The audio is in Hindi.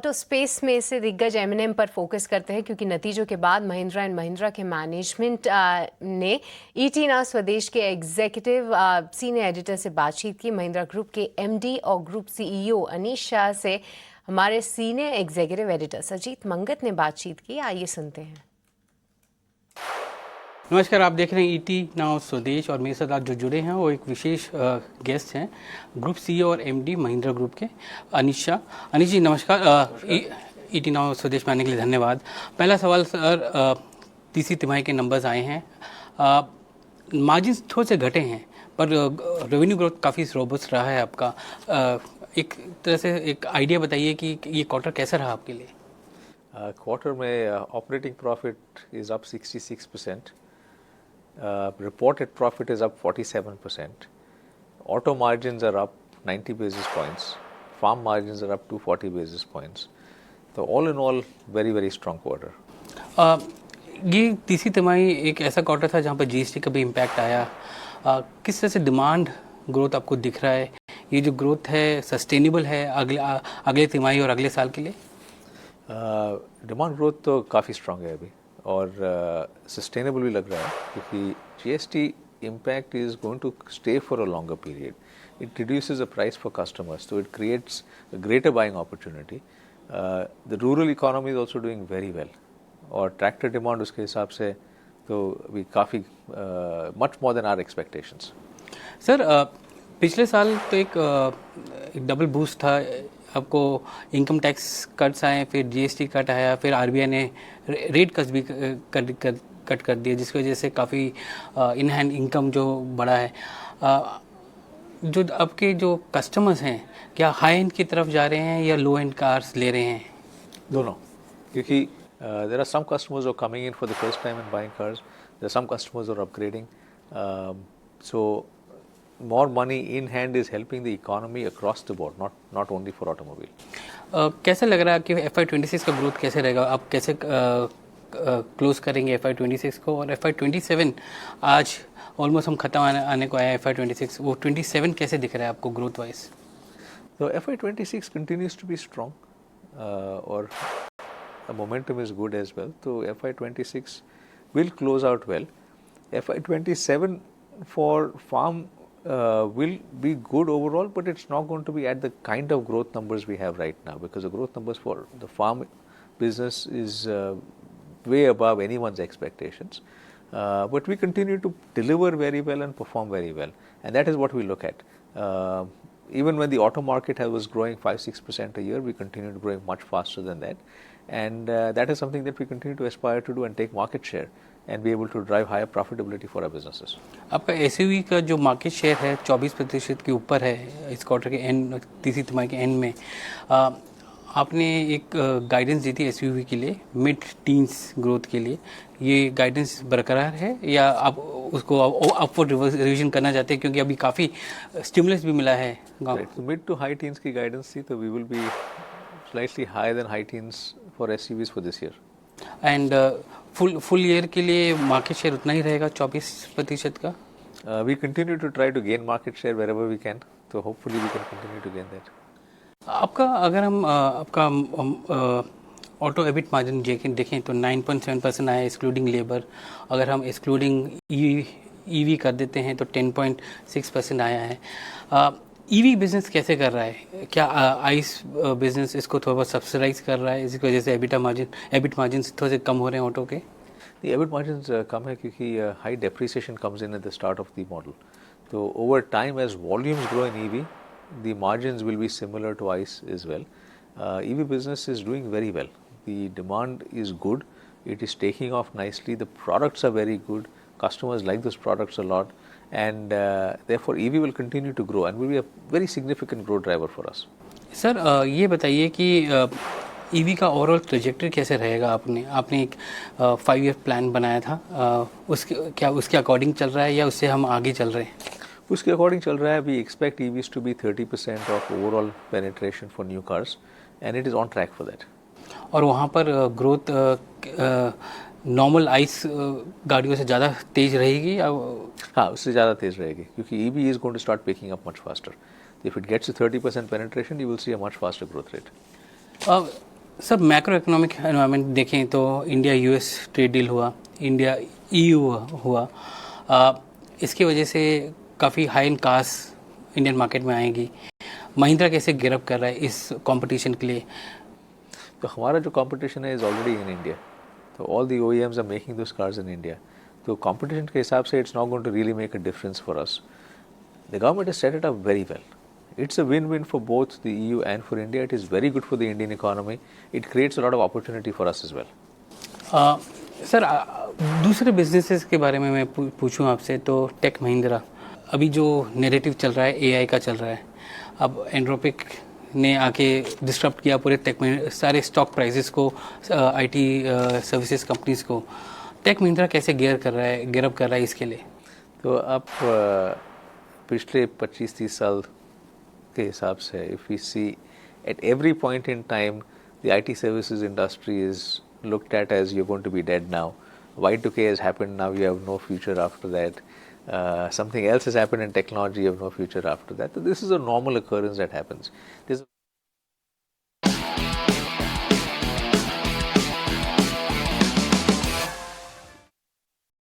ऑटो स्पेस में से दिग्गज एम पर फोकस करते हैं क्योंकि नतीजों के बाद महिंद्रा एंड महिंद्रा के मैनेजमेंट ने ईटी नाउ स्वदेश के एग्जीक्यूटिव सीनियर एडिटर से बातचीत की। महिंद्रा ग्रुप के एमडी और ग्रुप सीईओ अनीश शाह से हमारे senior executive editor Sajeet Manghat ने बातचीत की। आइए सुनते हैं। नमस्कार, आप देख रहे हैं ईटी नाउ स्वदेश और मेरे साथ आज जो जुड़े हैं वो एक विशेष गेस्ट हैं, ग्रुप सीईओ और एमडी महिंद्रा ग्रुप के अनीश शाह। अनीश जी नमस्कार। ईटी नाउ स्वदेश में आने के लिए धन्यवाद। पहला सवाल सर, तीसरी तिमाही के नंबर्स आए हैं, मार्जिन्स थोड़े से घटे हैं पर रेवेन्यू ग्रोथ काफ़ी रोबस्ट रहा है आपका। एक तरह से एक आइडिया बताइए कि ये क्वार्टर कैसा रहा आपके लिए। क्वार्टर में operating profit is up 66%. Reported profit is up 47%. Auto margins are up 90 basis points. Farm margins are up 240 basis points. So all in all, very very strong quarter. ये तीसरी तिमाही एक ऐसा क्वार्टर था जहाँ पर जीएसटी का भी इम्पैक्ट आया। किस तरह से डिमांड ग्रोथ आपको दिख रहा है? ये जो ग्रोथ है सस्टेनेबल है अगले तिमाही और अगले साल के लिए? डिमांड ग्रोथ तो काफ़ी स्ट्रांग है अभी और सस्टेनेबल भी लग रहा है क्योंकि GST impact is going to stay for a longer period. It reduces the price for customers, so it creates a greater buying opportunity. The rural economy is also doing very well और ट्रैक्टर डिमांड उसके हिसाब से तो भी काफ़ी much more than our expectations. Sir पिछले साल तो एक डबल बूस्ट था, आपको इनकम टैक्स कट्स आए, फिर जीएसटी कट आया, फिर आरबीआई ने रेट कट भी कट कर दिया जिसकी वजह से काफ़ी इन हैंड इनकम जो बढ़ा है। जो आपके जो कस्टमर्स हैं क्या हाई एंड की तरफ जा रहे हैं या लो एंड कार्स ले रहे हैं? दोनों, क्योंकि there are some customers who are coming in for the first time and buying cars. There are some customers who are upgrading. So more money in hand is helping the economy across the board, not only for automobile. कैसा लग रहा है कि FY26 का ग्रोथ कैसे रहेगा? आप कैसे क्लोज करेंगे FY26 को? और FY27 आज ऑलमोस्ट हम खत्म आने को आया FY26, वो 27 कैसे दिख रहा है आपको growth wise? So FY26 continues to be strong और the momentum is good as well. So FY26 will close out well. FY27 for farm will be good overall, but it's not going to be at the kind of growth numbers we have right now because the growth numbers for the farm business is way above anyone's expectations. But we continue to deliver very well and perform very well, and that is what we look at. Even when the auto market was growing 5-6% a year, we continue to grow much faster than that, and that is something that we continue to aspire to do and take market share and be able to drive higher profitability for our businesses. आपका एसयूवी का जो मार्केट शेयर है 24% के ऊपर है इस क्वार्टर के एंड, तीसरी तिमाही के एंड में। आपने एक गाइडेंस दी थी एसयूवी के लिए मिड टीन्स ग्रोथ के लिए, ये गाइडेंस बरकरार है या आप उसको अपवर्ड रिवीजन करना चाहते हैं क्योंकि अभी काफ़ी स्टिमुलस भी मिला है? मिड टू हाई टीन्स की गाइडेंस थी, तो we will be slightly higher than high teens for SUVs for this year. And full year के लिए मार्केट शेयर उतना ही रहेगा 24% का? We continue to try to gain market share wherever we can, तो hopefully we can continue to gain that. आपका अगर हम आपका ऑटो एबिट मार्जिन देखें तो 9.7% आया एक्सक्लूडिंग लेबर। अगर हम एक्सक्लूडिंग ईवी कर देते हैं तो 10.6% आया है। ईवी बिजनेस कैसे कर रहा है? क्या आइस बिजनेस इसको थोड़ा बहुत सब्सिडाइज कर रहा है, इसी वजह से एबिट मार्जिन थोड़े से कम हो रहे हैं ऑटो के? एबिट मार्जिन कम है क्योंकि high depreciation comes in at the start of the model, तो over time as volumes grow in EV the margins will be similar to ICE as well. EV business is doing very well. The demand is good. It is taking off nicely. The products are very good. Customers like those products a lot, and therefore EV will continue to grow and will be a very significant growth driver for us. Sir ये बताइए कि ईवी का ओवरऑल ट्रेजेक्टरी कैसे रहेगा? आपने एक 5 ईयर प्लान बनाया था, उसके अकॉर्डिंग चल रहा है या उससे हम आगे चल रहे हैं? उसके अकॉर्डिंग चल रहा है। We expect EVs to be 30% of overall penetration for new cars and it is on track for that. और वहाँ पर ग्रोथ नॉर्मल आइस गाड़ियों से ज़्यादा तेज रहेगी या? हाँ, उससे ज़्यादा तेज रहेगी क्योंकि EV is going to start picking up much faster. If it gets to 30% penetration, you will see a much faster growth rate. सब मैक्रो इकोनॉमिक एनवायरनमेंट देखें तो इंडिया यूएस ट्रेड डील हुआ, इंडिया ईयू हुआ, इसकी वजह से काफ़ी हाई एंड कास्ट इंडियन मार्केट में आएंगी। महिंद्रा कैसे गिरअप कर रहा है इस कंपटीशन के लिए? तो हमारा जो कंपटीशन है इज़ ऑलरेडी इन इंडिया, तो all the OEMs are making those cars in India, तो कंपटीशन के हिसाब से it's not going to really make a difference for us. The government has set it up very well. It's a win-win for both the EU and for India. It is very good for the Indian economy. It creates a lot of opportunity for us as well. Sir दूसरे बिजनेसेस के बारे में मैं पूछूं आपसे तो टेक महिंद्रा, अभी जो नैरेटिव चल रहा है AI का चल रहा है, अब एंड्रोपिक ने आके डिस्टर्ब किया पूरे सारे स्टॉक प्राइसेस को, IT सर्विसेज कंपनीज को। टेक महिंद्रा कैसे गियरअप कर रहा है इसके लिए? तो आप पिछले 25-30 साल के हिसाब से if we see at every point in time the IT services industry is looked at as you're going to be dead now. Y2K has happened, now you have no future after that. Something else has happened in technology, you have no future after that. So this is a normal occurrence that happens. There's